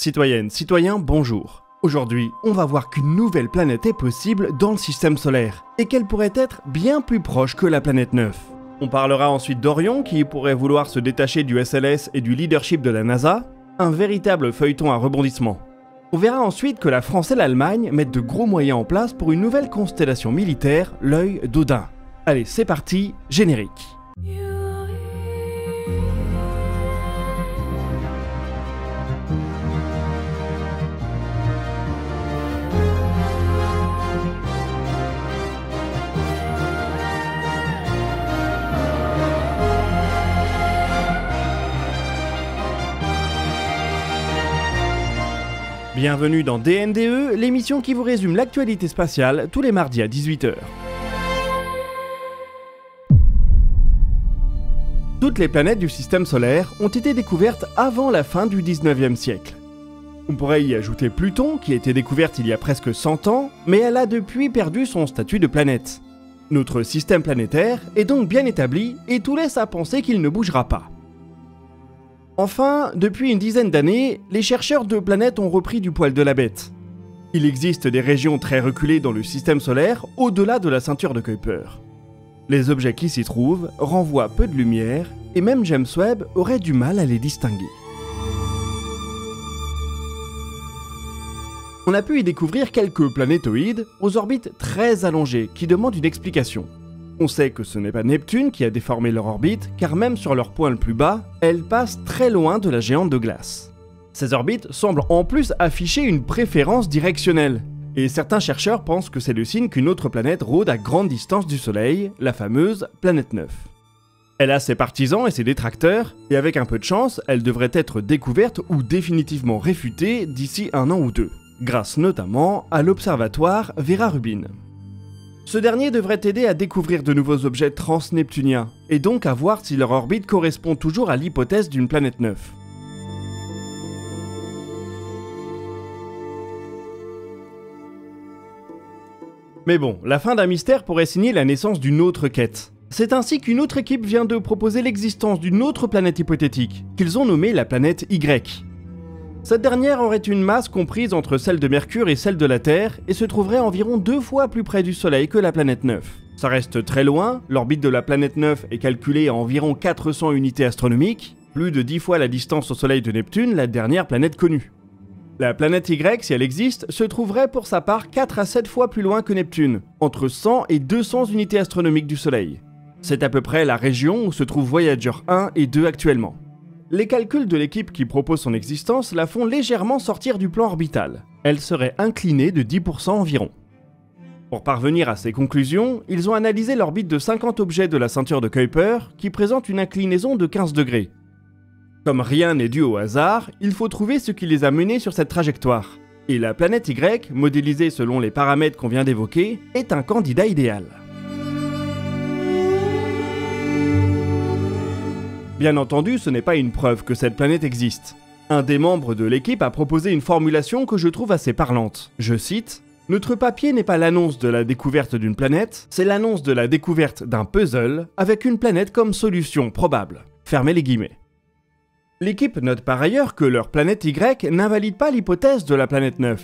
Citoyennes, citoyens, bonjour. Aujourd'hui, on va voir qu'une nouvelle planète est possible dans le système solaire, et qu'elle pourrait être bien plus proche que la planète 9. On parlera ensuite d'Orion, qui pourrait vouloir se détacher du SLS et du leadership de la NASA, un véritable feuilleton à rebondissement. On verra ensuite que la France et l'Allemagne mettent de gros moyens en place pour une nouvelle constellation militaire, l'œil d'Odin. Allez, c'est parti, générique. Bienvenue dans DNDE, l'émission qui vous résume l'actualité spatiale tous les mardis à 18 h. Toutes les planètes du système solaire ont été découvertes avant la fin du 19e siècle. On pourrait y ajouter Pluton, qui a été découverte il y a presque 100 ans, mais elle a depuis perdu son statut de planète. Notre système planétaire est donc bien établi et tout laisse à penser qu'il ne bougera pas. Enfin, depuis une dizaine d'années, les chercheurs de planètes ont repris du poil de la bête. Il existe des régions très reculées dans le système solaire, au-delà de la ceinture de Kuiper. Les objets qui s'y trouvent renvoient peu de lumière, et même James Webb aurait du mal à les distinguer. On a pu y découvrir quelques planétoïdes aux orbites très allongées qui demandent une explication. On sait que ce n'est pas Neptune qui a déformé leur orbite, car même sur leur point le plus bas, elles passent très loin de la géante de glace. Ces orbites semblent en plus afficher une préférence directionnelle, et certains chercheurs pensent que c'est le signe qu'une autre planète rôde à grande distance du Soleil, la fameuse planète 9. Elle a ses partisans et ses détracteurs, et avec un peu de chance, elle devrait être découverte ou définitivement réfutée d'ici 1 an ou 2, grâce notamment à l'observatoire Vera Rubin. Ce dernier devrait aider à découvrir de nouveaux objets transneptuniens, et donc à voir si leur orbite correspond toujours à l'hypothèse d'une planète 9. Mais bon, la fin d'un mystère pourrait signer la naissance d'une autre quête. C'est ainsi qu'une autre équipe vient de proposer l'existence d'une autre planète hypothétique, qu'ils ont nommée la planète Y. Cette dernière aurait une masse comprise entre celle de Mercure et celle de la Terre, et se trouverait environ 2 fois plus près du Soleil que la planète 9. Ça reste très loin, l'orbite de la planète 9 est calculée à environ 400 unités astronomiques, plus de 10 fois la distance au Soleil de Neptune, la dernière planète connue. La planète Y, si elle existe, se trouverait pour sa part 4 à 7 fois plus loin que Neptune, entre 100 et 200 unités astronomiques du Soleil. C'est à peu près la région où se trouvent Voyager 1 et 2 actuellement. Les calculs de l'équipe qui propose son existence la font légèrement sortir du plan orbital. Elle serait inclinée de 10% environ. Pour parvenir à ces conclusions, ils ont analysé l'orbite de 50 objets de la ceinture de Kuiper qui présentent une inclinaison de 15 degrés. Comme rien n'est dû au hasard, il faut trouver ce qui les a menés sur cette trajectoire. Et la planète Y, modélisée selon les paramètres qu'on vient d'évoquer, est un candidat idéal. Bien entendu, ce n'est pas une preuve que cette planète existe. Un des membres de l'équipe a proposé une formulation que je trouve assez parlante. Je cite : « Notre papier n'est pas l'annonce de la découverte d'une planète, c'est l'annonce de la découverte d'un puzzle avec une planète comme solution probable. » Fermez les guillemets. L'équipe note par ailleurs que leur planète Y n'invalide pas l'hypothèse de la planète 9.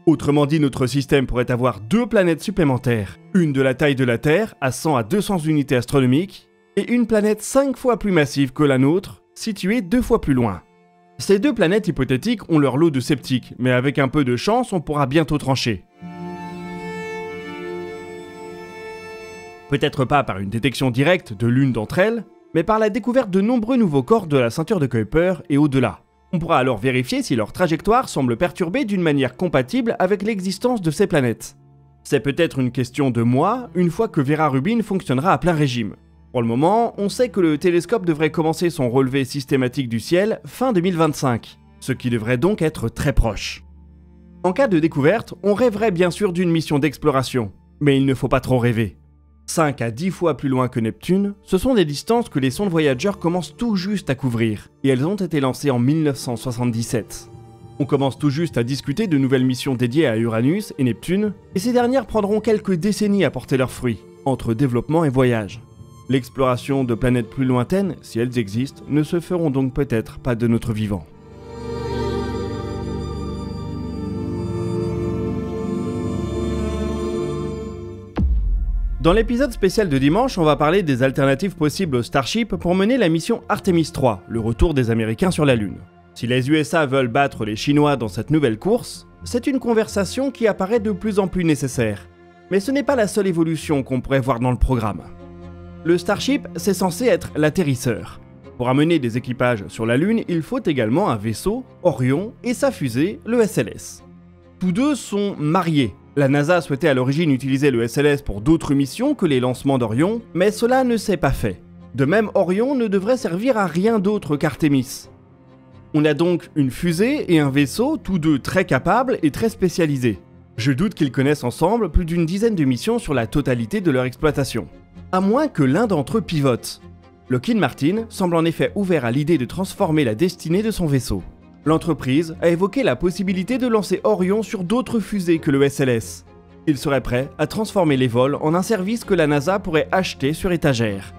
Autrement dit, notre système pourrait avoir 2 planètes supplémentaires, une de la taille de la Terre, à 100 à 200 unités astronomiques, et une planète 5 fois plus massive que la nôtre, située 2 fois plus loin. Ces 2 planètes hypothétiques ont leur lot de sceptiques, mais avec un peu de chance, on pourra bientôt trancher. Peut-être pas par une détection directe de l'une d'entre elles, mais par la découverte de nombreux nouveaux corps de la ceinture de Kuiper et au-delà. On pourra alors vérifier si leur trajectoire semble perturbée d'une manière compatible avec l'existence de ces planètes. C'est peut-être une question de mois, une fois que Vera Rubin fonctionnera à plein régime. Pour le moment, on sait que le télescope devrait commencer son relevé systématique du ciel fin 2025, ce qui devrait donc être très proche. En cas de découverte, on rêverait bien sûr d'une mission d'exploration, mais il ne faut pas trop rêver. 5 à 10 fois plus loin que Neptune, ce sont des distances que les sondes Voyager commencent tout juste à couvrir, et elles ont été lancées en 1977. On commence tout juste à discuter de nouvelles missions dédiées à Uranus et Neptune, et ces dernières prendront quelques décennies à porter leurs fruits, entre développement et voyage. L'exploration de planètes plus lointaines, si elles existent, ne se feront donc peut-être pas de notre vivant. Dans l'épisode spécial de dimanche, on va parler des alternatives possibles au Starship pour mener la mission Artemis 3, le retour des Américains sur la Lune. Si les USA veulent battre les Chinois dans cette nouvelle course, c'est une conversation qui apparaît de plus en plus nécessaire. Mais ce n'est pas la seule évolution qu'on pourrait voir dans le programme. Le Starship, c'est censé être l'atterrisseur. Pour amener des équipages sur la Lune, il faut également un vaisseau, Orion, et sa fusée, le SLS. Tous deux sont mariés. La NASA souhaitait à l'origine utiliser le SLS pour d'autres missions que les lancements d'Orion, mais cela ne s'est pas fait. De même, Orion ne devrait servir à rien d'autre qu'Artemis. On a donc une fusée et un vaisseau, tous deux très capables et très spécialisés. Je doute qu'ils connaissent ensemble plus d'une dizaine de missions sur la totalité de leur exploitation. À moins que l'un d'entre eux pivote. Lockheed Martin semble en effet ouvert à l'idée de transformer la destinée de son vaisseau. L'entreprise a évoqué la possibilité de lancer Orion sur d'autres fusées que le SLS. Il serait prêt à transformer les vols en un service que la NASA pourrait acheter sur étagère.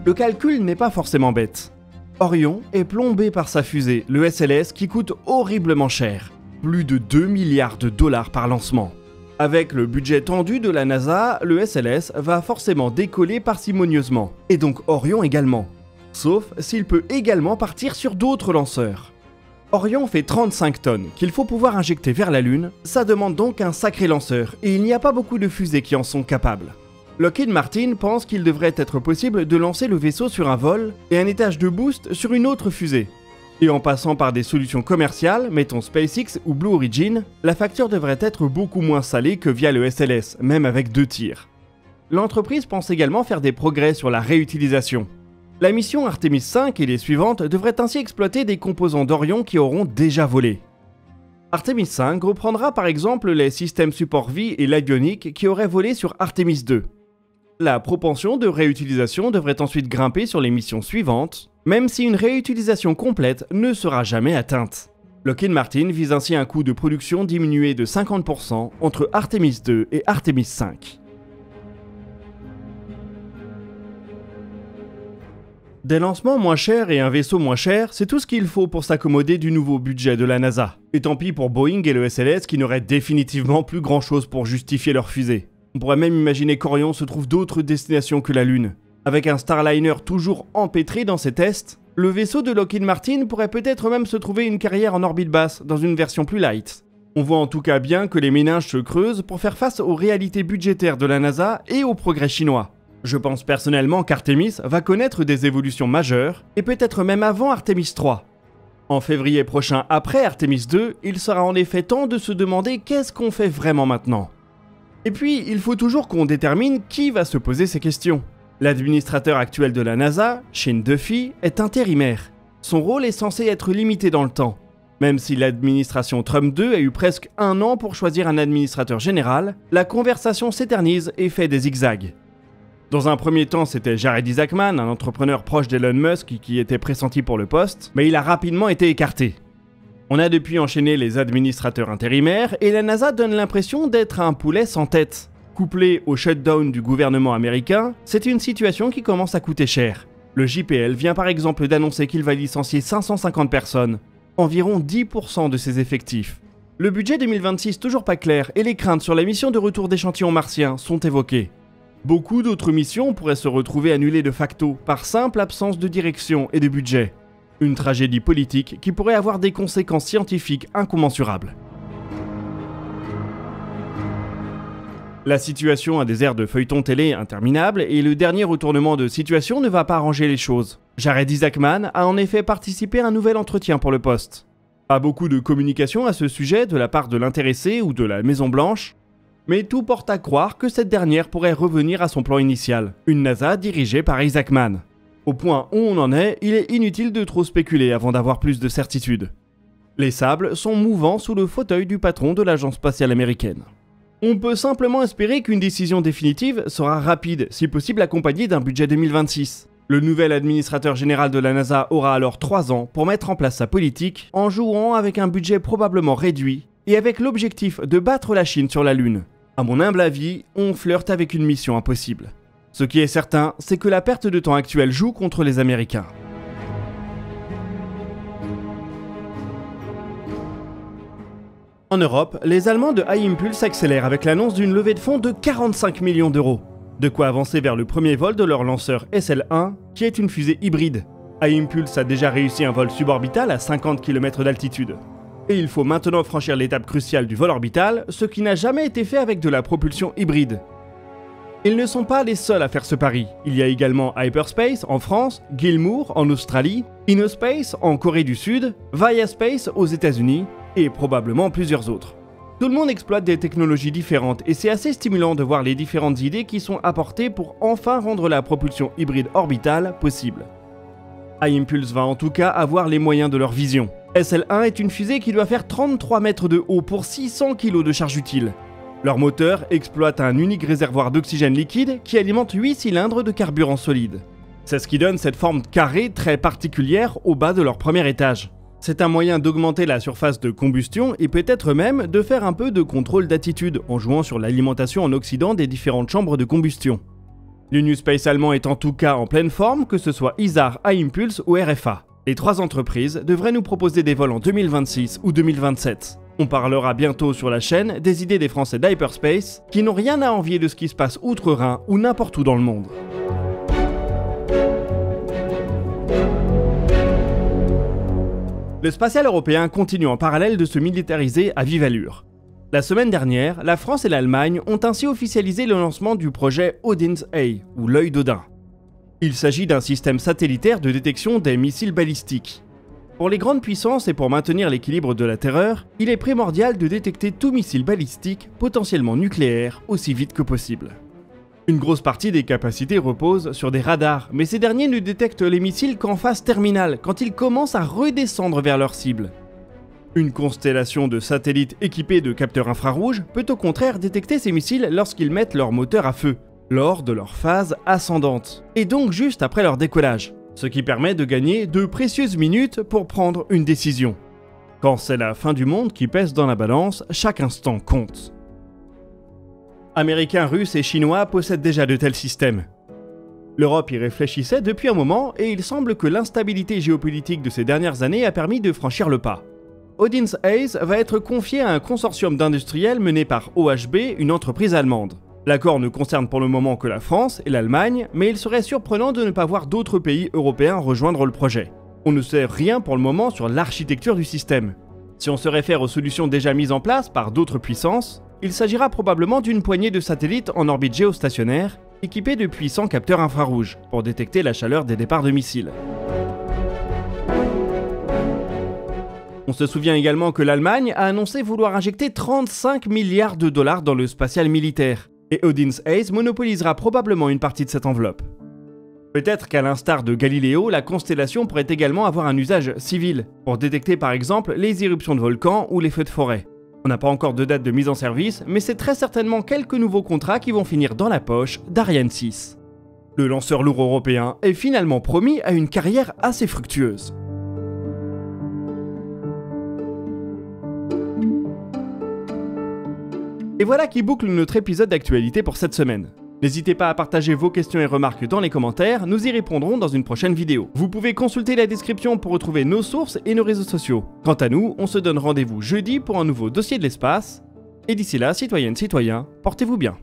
Le calcul n'est pas forcément bête. Orion est plombé par sa fusée, le SLS, qui coûte horriblement cher. Plus de 2 milliards de dollars par lancement. Avec le budget tendu de la NASA, le SLS va forcément décoller parcimonieusement, et donc Orion également. Sauf s'il peut également partir sur d'autres lanceurs. Orion fait 35 tonnes, qu'il faut pouvoir injecter vers la Lune, ça demande donc un sacré lanceur, et il n'y a pas beaucoup de fusées qui en sont capables. Lockheed Martin pense qu'il devrait être possible de lancer le vaisseau sur un vol, et un étage de boost sur une autre fusée. Et en passant par des solutions commerciales, mettons SpaceX ou Blue Origin, la facture devrait être beaucoup moins salée que via le SLS, même avec 2 tirs. L'entreprise pense également faire des progrès sur la réutilisation. La mission Artemis 5 et les suivantes devraient ainsi exploiter des composants d'Orion qui auront déjà volé. Artemis 5 reprendra par exemple les systèmes support vie et l'avionique qui auraient volé sur Artemis 2. La propension de réutilisation devrait ensuite grimper sur les missions suivantes, même si une réutilisation complète ne sera jamais atteinte. Lockheed Martin vise ainsi un coût de production diminué de 50% entre Artemis 2 et Artemis 5. Des lancements moins chers et un vaisseau moins cher, c'est tout ce qu'il faut pour s'accommoder du nouveau budget de la NASA. Et tant pis pour Boeing et le SLS qui n'auraient définitivement plus grand chose pour justifier leur fusée. On pourrait même imaginer qu'Orion se trouve d'autres destinations que la Lune. Avec un Starliner toujours empêtré dans ses tests, le vaisseau de Lockheed Martin pourrait peut-être même se trouver une carrière en orbite basse dans une version plus light. On voit en tout cas bien que les méninges se creusent pour faire face aux réalités budgétaires de la NASA et aux progrès chinois. Je pense personnellement qu'Artemis va connaître des évolutions majeures, et peut-être même avant Artemis 3. En février prochain, après Artemis 2, il sera en effet temps de se demander qu'est-ce qu'on fait vraiment maintenant. Et puis, il faut toujours qu'on détermine qui va se poser ces questions. L'administrateur actuel de la NASA, Shane Duffy, est intérimaire. Son rôle est censé être limité dans le temps. Même si l'administration Trump 2 a eu presque 1 an pour choisir un administrateur général, la conversation s'éternise et fait des zigzags. Dans un premier temps, c'était Jared Isaacman, un entrepreneur proche d'Elon Musk qui était pressenti pour le poste, mais il a rapidement été écarté. On a depuis enchaîné les administrateurs intérimaires et la NASA donne l'impression d'être un poulet sans tête. Couplé au shutdown du gouvernement américain, c'est une situation qui commence à coûter cher. Le JPL vient par exemple d'annoncer qu'il va licencier 550 personnes, environ 10% de ses effectifs. Le budget 2026 toujours pas clair et les craintes sur la mission de retour d'échantillons martiens sont évoquées. Beaucoup d'autres missions pourraient se retrouver annulées de facto par simple absence de direction et de budget. Une tragédie politique qui pourrait avoir des conséquences scientifiques incommensurables. La situation a des airs de feuilleton télé interminable et le dernier retournement de situation ne va pas arranger les choses. Jared Isaacman a en effet participé à un nouvel entretien pour le poste. Pas beaucoup de communication à ce sujet de la part de l'intéressé ou de la Maison Blanche, mais tout porte à croire que cette dernière pourrait revenir à son plan initial, une NASA dirigée par Isaacman. Au point où on en est, il est inutile de trop spéculer avant d'avoir plus de certitude. Les sables sont mouvants sous le fauteuil du patron de l'agence spatiale américaine. On peut simplement espérer qu'une décision définitive sera rapide, si possible accompagnée d'un budget 2026. Le nouvel administrateur général de la NASA aura alors 3 ans pour mettre en place sa politique, en jouant avec un budget probablement réduit, et avec l'objectif de battre la Chine sur la Lune. À mon humble avis, on flirte avec une mission impossible. Ce qui est certain, c'est que la perte de temps actuelle joue contre les Américains. En Europe, les Allemands de High Impulse accélèrent avec l'annonce d'une levée de fonds de 45 millions d'euros. De quoi avancer vers le premier vol de leur lanceur SL1, qui est une fusée hybride. High Impulse a déjà réussi un vol suborbital à 50 km d'altitude. Et il faut maintenant franchir l'étape cruciale du vol orbital, ce qui n'a jamais été fait avec de la propulsion hybride. Ils ne sont pas les seuls à faire ce pari. Il y a également Hyperspace en France, Gilmour en Australie, InnoSpace en Corée du Sud, Viaspace aux États-Unis et probablement plusieurs autres. Tout le monde exploite des technologies différentes et c'est assez stimulant de voir les différentes idées qui sont apportées pour enfin rendre la propulsion hybride orbitale possible. High Impulse va en tout cas avoir les moyens de leur vision. SL1 est une fusée qui doit faire 33 mètres de haut pour 600 kg de charge utile. Leur moteur exploite un unique réservoir d'oxygène liquide qui alimente 8 cylindres de carburant solide. C'est ce qui donne cette forme carrée très particulière au bas de leur premier étage. C'est un moyen d'augmenter la surface de combustion et peut-être même de faire un peu de contrôle d'attitude en jouant sur l'alimentation en oxydant des différentes chambres de combustion. L'Uniospace allemand est en tout cas en pleine forme, que ce soit Isar, High Impulse ou RFA. Les trois entreprises devraient nous proposer des vols en 2026 ou 2027. On parlera bientôt sur la chaîne des idées des Français d'Hyperspace qui n'ont rien à envier de ce qui se passe outre-Rhin ou n'importe où dans le monde. Le spatial européen continue en parallèle de se militariser à vive allure. La semaine dernière, la France et l'Allemagne ont ainsi officialisé le lancement du projet Odin's Eye, ou l'œil d'Odin. Il s'agit d'un système satellitaire de détection des missiles balistiques. Pour les grandes puissances et pour maintenir l'équilibre de la terreur, il est primordial de détecter tout missile balistique, potentiellement nucléaire, aussi vite que possible. Une grosse partie des capacités repose sur des radars, mais ces derniers ne détectent les missiles qu'en phase terminale, quand ils commencent à redescendre vers leur cible. Une constellation de satellites équipés de capteurs infrarouges peut au contraire détecter ces missiles lorsqu'ils mettent leur moteur à feu, lors de leur phase ascendante, et donc juste après leur décollage, ce qui permet de gagner de précieuses minutes pour prendre une décision. Quand c'est la fin du monde qui pèse dans la balance, chaque instant compte. Américains, Russes et Chinois possèdent déjà de tels systèmes. L'Europe y réfléchissait depuis un moment et il semble que l'instabilité géopolitique de ces dernières années a permis de franchir le pas. Odin's Eye va être confié à un consortium d'industriels mené par OHB, une entreprise allemande. L'accord ne concerne pour le moment que la France et l'Allemagne, mais il serait surprenant de ne pas voir d'autres pays européens rejoindre le projet. On ne sait rien pour le moment sur l'architecture du système. Si on se réfère aux solutions déjà mises en place par d'autres puissances, il s'agira probablement d'une poignée de satellites en orbite géostationnaire, équipés de puissants capteurs infrarouges, pour détecter la chaleur des départs de missiles. On se souvient également que l'Allemagne a annoncé vouloir injecter 35 milliards de dollars dans le spatial militaire, et Odin's Eye monopolisera probablement une partie de cette enveloppe. Peut-être qu'à l'instar de Galileo, la constellation pourrait également avoir un usage civil, pour détecter par exemple les éruptions de volcans ou les feux de forêt. On n'a pas encore de date de mise en service, mais c'est très certainement quelques nouveaux contrats qui vont finir dans la poche d'Ariane 6. Le lanceur lourd européen est finalement promis à une carrière assez fructueuse. Et voilà qui boucle notre épisode d'actualité pour cette semaine. N'hésitez pas à partager vos questions et remarques dans les commentaires, nous y répondrons dans une prochaine vidéo. Vous pouvez consulter la description pour retrouver nos sources et nos réseaux sociaux. Quant à nous, on se donne rendez-vous jeudi pour un nouveau dossier de l'espace. Et d'ici là, citoyennes, citoyens, portez-vous bien.